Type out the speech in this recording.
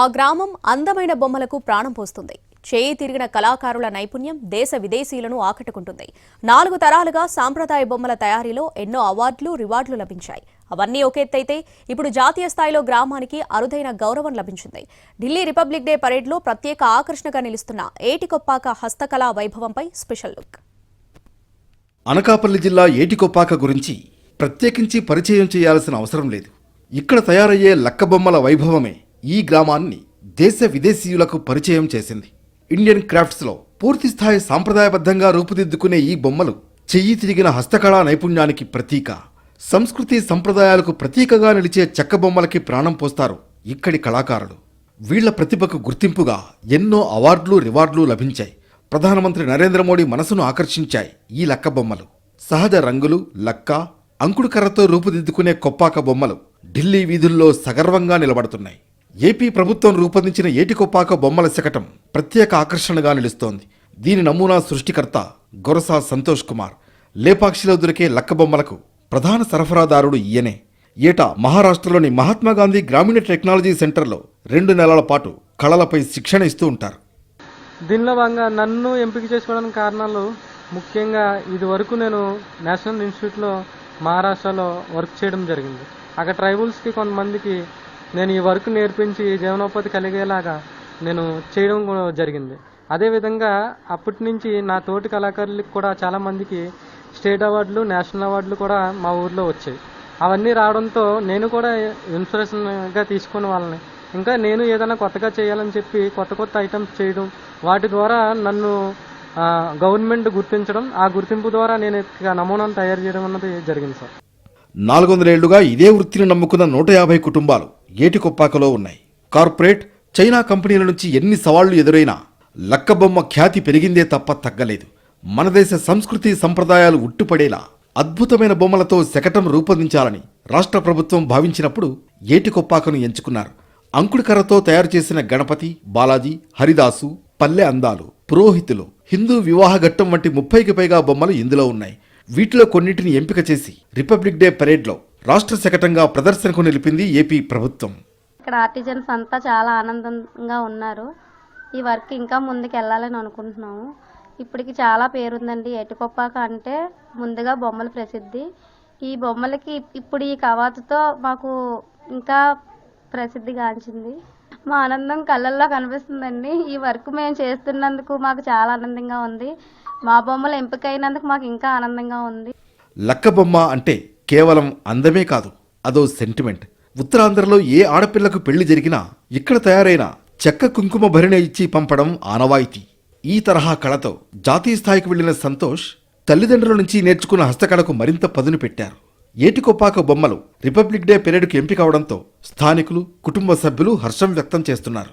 ఆ గ్రామం అందమైన బొమ్మలకు ప్రాణం పోస్తుంది. చేయి తిరిగిన కళాకారుల నైపుణ్యం దేశ విదేశీయులను ఆకట్టుకుంటుంది. 4 తరాలుగా సాంప్రదాయ బొమ్మల తయారీలో ఎన్నో అవార్డులు, రివార్డులు లభించాయి. అవన్నీ ఒకెత్తైతే ఇప్పుడు జాతీయ స్థాయిలో గ్రామానికి అరుదైన గౌరవం లభించింది. ఢిల్లీ రిపబ్లిక్ డే పరేడ్లో ప్రత్యేక ఆకర్షణగా నిలుస్తున్న ఏటికొప్పాక హస్తకళా వైభవంపై స్పెషల్ లుక్. అనకాపల్లి జిల్లా ఏటికొప్పాక గురించి ప్రత్యేకించి పరిచయం చేయాల్సిన అవసరం లేదు. ఇక్కడ తయారయ్యే లక్కబొమ్మల వైభవమే ఈ గ్రామాన్ని దేశ విదేశీయులకు పరిచయం చేసింది. ఇండియన్ క్రాఫ్ట్స్లో పూర్తిస్థాయి సాంప్రదాయబద్ధంగా రూపుదిద్దుకునే ఈ బొమ్మలు చెయ్యి తిరిగిన హస్తకళా నైపుణ్యానికి ప్రతీక. సంస్కృతి సంప్రదాయాలకు ప్రతీకగా నిలిచే చెక్క బొమ్మలకి ప్రాణం పోస్తారు ఇక్కడి కళాకారులు. వీళ్ల ప్రతిభకు గుర్తింపుగా ఎన్నో అవార్డులు, రివార్డులు లభించాయి. ప్రధానమంత్రి నరేంద్ర మోడీ మనసును ఆకర్షించాయి ఈ లక్క బొమ్మలు. సహజ రంగులు, లక్క, అంకుడుకర్రతో రూపుదిద్దుకునే కొప్పాక బొమ్మలు ఢిల్లీ వీధుల్లో సగర్వంగా నిలబడుతున్నాయి. ఏపీ ప్రభుత్వం రూపొందించిన ఏటికొప్పాక బొమ్మల శకటం ప్రత్యేక ఆకర్షణగా నిలుస్తోంది. దీని నమూనా సృష్టికర్త గొరసా సంతోష్ కుమార్. లేపాక్షిలో దొరికే లక్క బొమ్మలకు ప్రధాన సరఫరాదారుడు ఈయనే. ఏటా మహారాష్ట్రలోని మహాత్మాగాంధీ గ్రామీణ టెక్నాలజీ సెంటర్లో 2 నెలల పాటు కళలపై శిక్షణ ఇస్తూ ఉంటారు. దీనిలో భాగంగా నన్ను ఎంపిక చేసుకోవడానికి కారణాలు ముఖ్యంగా ఇది వరకు నేను నేషనల్ ఇన్స్టిట్యూట్లో మహారాష్ట్రలో వర్క్ చేయడం జరిగింది. అక్కడ ట్రైబల్స్కి కొంతమందికి నేను ఈ వర్క్ నేర్పించి జీవనోపాధి కలిగేలాగా నేను చేయడం కూడా జరిగింది. అదేవిధంగా అప్పటి నుంచి నా తోటి కళాకారులకు కూడా చాలామందికి స్టేట్ అవార్డులు, నేషనల్ అవార్డులు కూడా మా ఊర్లో వచ్చాయి. అవన్నీ రావడంతో నేను కూడా ఇన్స్పిరేషన్గా తీసుకునే వాళ్ళని ఇంకా నేను ఏదైనా కొత్తగా చేయాలని చెప్పి కొత్త ఐటమ్స్ చేయడం, వాటి ద్వారా నన్ను గవర్నమెంట్ గుర్తించడం, ఆ గుర్తింపు ద్వారా నేను నమూనాను తయారు చేయడం అన్నది జరిగింది సార్. 400 ఏళ్లుగా ఇదే వృత్తిని నమ్ముకున్న 150 కుటుంబాలు ఏటికొప్పాకలో ఉన్నాయి. కార్పొరేట్, చైనా కంపెనీల నుంచి ఎన్ని సవాళ్లు ఎదురైనా లక్కబొమ్మ ఖ్యాతి పెరిగిందే తప్ప తగ్గలేదు. మన దేశ సంస్కృతి సంప్రదాయాలు ఉట్టుపడేలా అద్భుతమైన బొమ్మలతో శకటం రూపొందించాలని రాష్ట్ర ప్రభుత్వం భావించినప్పుడు ఏటికొప్పాకను ఎంచుకున్నారు. అంకుడికర్రతో తయారు చేసిన గణపతి, బాలాజీ, హరిదాసు, పల్లె అందాలు, పురోహితులు, హిందూ వివాహ ఘట్టం వంటి 30కి పైగా బొమ్మలు ఇందులో ఉన్నాయి. వీటిలో కొన్నింటిని ఎంపిక చేసి రిపబ్లిక్ డే పరేడ్లో రాష్ట్ర శకటంగా ప్రదర్శనకు నిలిపింది ఏపీ ప్రభుత్వం. ఇక్కడ ఆర్టిజన్స్ అంతా చాలా ఆనందంగా ఉన్నారు. ఈ వర్క్ ఇంకా ముందుకు వెళ్ళాలని అనుకుంటున్నాము. ఇప్పటికి చాలా పేరుందండి. ఏటికొప్పాక అంటే ముందుగా బొమ్మల ప్రసిద్ధి. ఈ బొమ్మలకి ఇప్పుడు ఈ కవాతుతో మాకు ఇంకా ప్రసిద్ధిగాంచింది. మా ఆనందం కళ్ళల్లో కనిపిస్తుందండి. ఈ వర్క్ మేము చేస్తున్నందుకు మాకు చాలా ఆనందంగా ఉంది. మా బొమ్మలు ఎంపికైనందుకు మాకు ఇంకా ఆనందంగా ఉంది. లక్క బొమ్మ అంటే కేవలం అందమే కాదు, అదో సెంటిమెంట్. ఉత్తరాంధ్రలో ఏ ఆడపిల్లకు పెళ్లి జరిగినా ఇక్కడ తయారైన చెక్క కుంకుమ భరిణె ఇచ్చి పంపడం ఆనవాయితీ. ఈ తరహా కళతో జాతీయ స్థాయికి వెళ్లిన సంతోష్ తల్లిదండ్రుల నుంచి నేర్చుకున్న హస్తకళకు మరింత పదును పెట్టారు. ఏటికొప్పాక బొమ్మలు రిపబ్లిక్ డే పరేడ్కు ఎంపిక అవడంతో స్థానికులు, కుటుంబ సభ్యులు హర్షం వ్యక్తం చేస్తున్నారు.